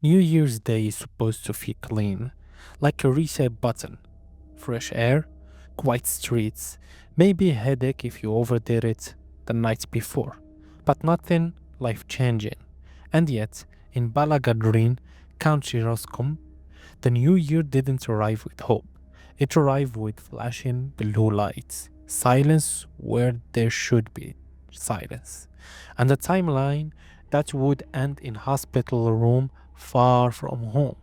New Year's Day is supposed to feel clean, like a reset button. Fresh air, quiet streets, maybe a headache if you overdid it the night before, but nothing life changing. And yet, in Ballaghaderreen, County Roscommon, the new year didn't arrive with hope. It arrived with flashing blue lights, silence where there should be silence, and a timeline that would end in hospital room far from home.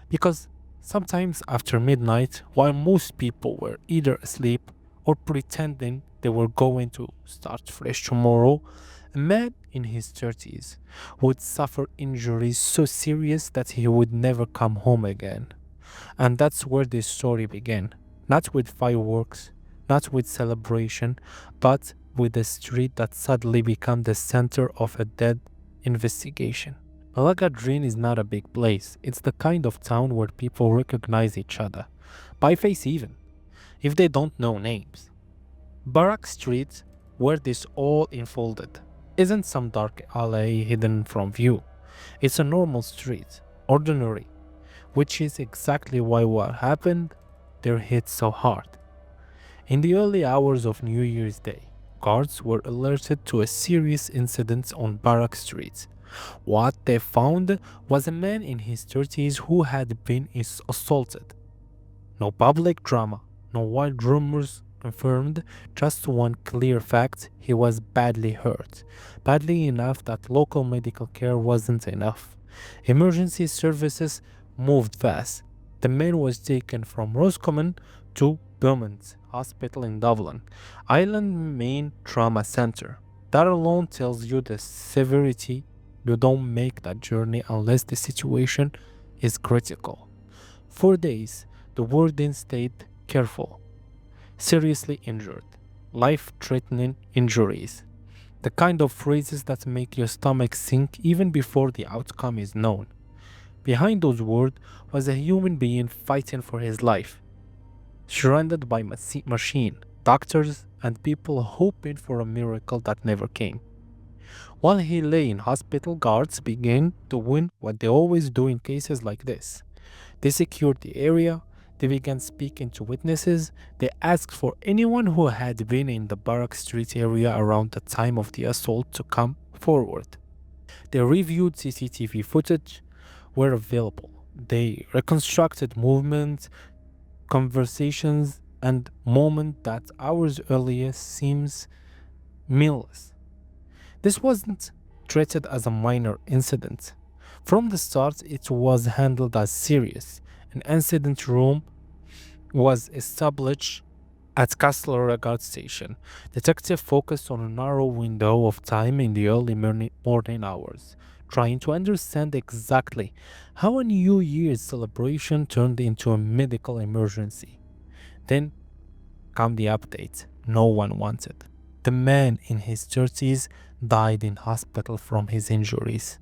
Because sometimes after midnight, while most people were either asleep or pretending they were going to start fresh tomorrow, a man in his 30s would suffer injuries so serious that he would never come home again. And that's where this story began. Not with fireworks, not with celebration, but with a street that suddenly became the center of a dead investigation. Ballaghaderreen is not a big place. It's the kind of town where people recognize each other, by face even, if they don't know names. Barrack Street, where this all unfolded, isn't some dark alley hidden from view. It's a normal street, ordinary, which is exactly why what happened there hit so hard. In the early hours of New Year's Day, guards were alerted to a serious incident on Barrack Street. What they found was a man in his 30s who had been assaulted. No public drama, no wild rumors confirmed, just one clear fact: he was badly hurt. Badly enough that local medical care wasn't enough. Emergency services moved fast. The man was taken from Roscommon to Beaumont Hospital in Dublin, Ireland's main trauma center. That alone tells you the severity. You don't make that journey unless the situation is critical. For days, the warden stayed careful. Seriously injured, life-threatening injuries. The kind of phrases that make your stomach sink even before the outcome is known. Behind those words was a human being fighting for his life, surrounded by machine, doctors, and people hoping for a miracle that never came. While he lay in hospital, guards began doing what they always do in cases like this. They secured the area, they began speaking to witnesses, they asked for anyone who had been in the Barrack Street area around the time of the assault to come forward. They reviewed CCTV footage where available. They reconstructed movements, conversations, and moments that hours earlier seems meaningless. This wasn't treated as a minor incident. From the start, it was handled as serious. An incident room was established at Castle Guard Station. Detective focused on a narrow window of time in the early morning hours, trying to understand exactly how a New Year's celebration turned into a medical emergency. Then came the update no one wanted. The man in his 30s died in hospital from his injuries.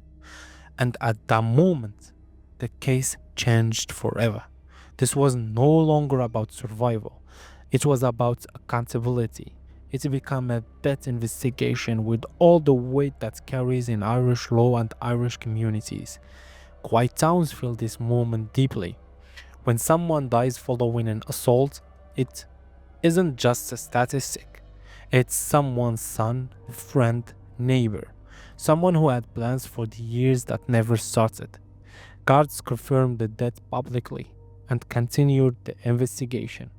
And at that moment, the case changed forever. This was no longer about survival. It was about accountability. It became a death investigation with all the weight that carries in Irish law and Irish communities. Quiet towns feel this moment deeply. When someone dies following an assault, it isn't just a statistic. It's someone's son, friend, neighbor, someone who had plans for the years that never started. Guards confirmed the death publicly and continued the investigation.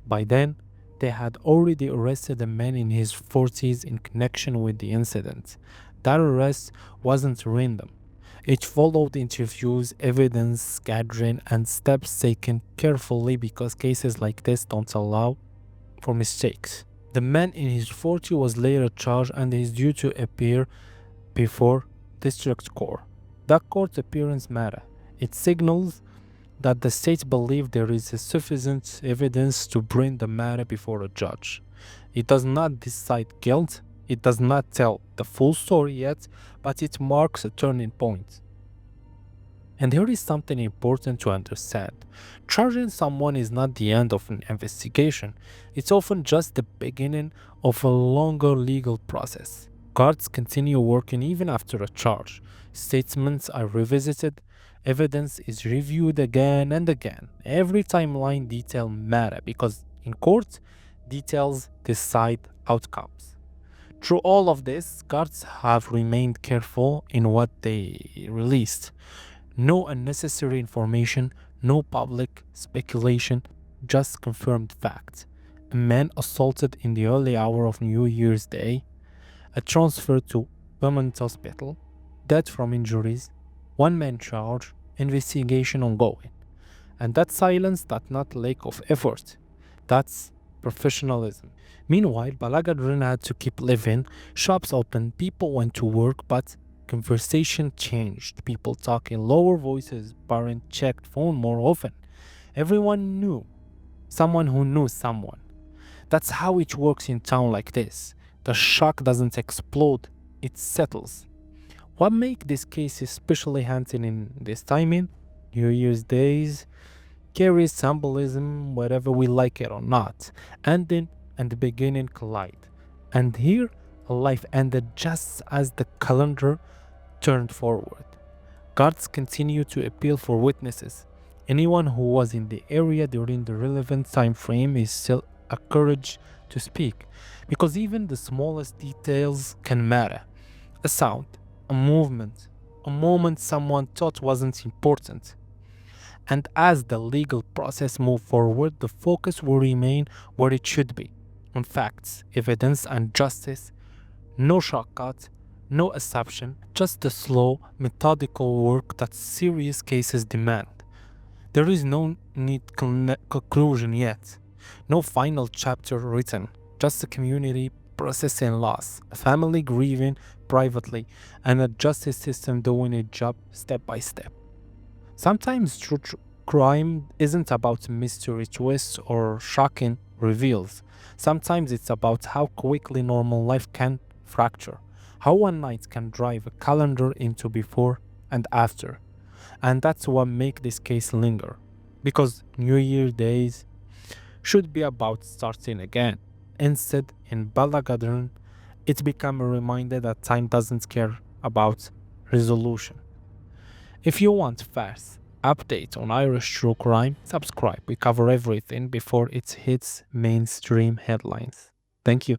By then, they had already arrested a man in his 40s in connection with the incident. That arrest wasn't random. It followed interviews, evidence gathering, and steps taken carefully because cases like this don't allow for mistakes. The man in his 40s was later charged and is due to appear before District Court. That court appearance matters. It signals that the state believes there is sufficient evidence to bring the matter before a judge. It does not decide guilt, it does not tell the full story yet, but it marks a turning point. And here is something important to understand. Charging someone is not the end of an investigation. It's often just the beginning of a longer legal process. Guards continue working even after a charge. Statements are revisited, evidence is reviewed again and again. Every timeline detail matter because in court, details decide outcomes. Through all of this, guards have remained careful in what they released. No unnecessary information, no public speculation, just confirmed facts. A man assaulted in the early hour of New Year's Day, a transfer to Permanent Hospital, death from injuries, one man charge, investigation ongoing. And that silence, that not lack of effort, that's professionalism. Meanwhile, Ballaghaderreen had to keep living, shops open, people went to work, but conversation changed. People talk in lower voices, parents checked phone more often. Everyone knew someone who knew someone. That's how it works in town like this. The shock doesn't explode, it settles. What makes this case especially haunting in this timing? New Year's Days carries symbolism whether we like it or not. Ending and the beginning collide. And here, a life ended just as the calendar turned forward. Guards continue to appeal for witnesses. Anyone who was in the area during the relevant time frame is still encouraged to speak, because even the smallest details can matter. A sound, a movement, a moment someone thought wasn't important. And as the legal process moves forward, the focus will remain where it should be, on facts, evidence, and justice. No shortcut, no assumption, just the slow, methodical work that serious cases demand. There is no neat conclusion yet, no final chapter written, just a community processing loss, a family grieving privately, and a justice system doing its job step by step. Sometimes true crime isn't about mystery twists or shocking reveals. Sometimes it's about how quickly normal life can fracture, how one night can drive a calendar into before and after. And that's what makes this case linger. Because New Year days should be about starting again. Instead, in Ballaghaderreen, it became a reminder that time doesn't care about resolution. If you want fast update on Irish true crime, subscribe. We cover everything before it hits mainstream headlines. Thank you.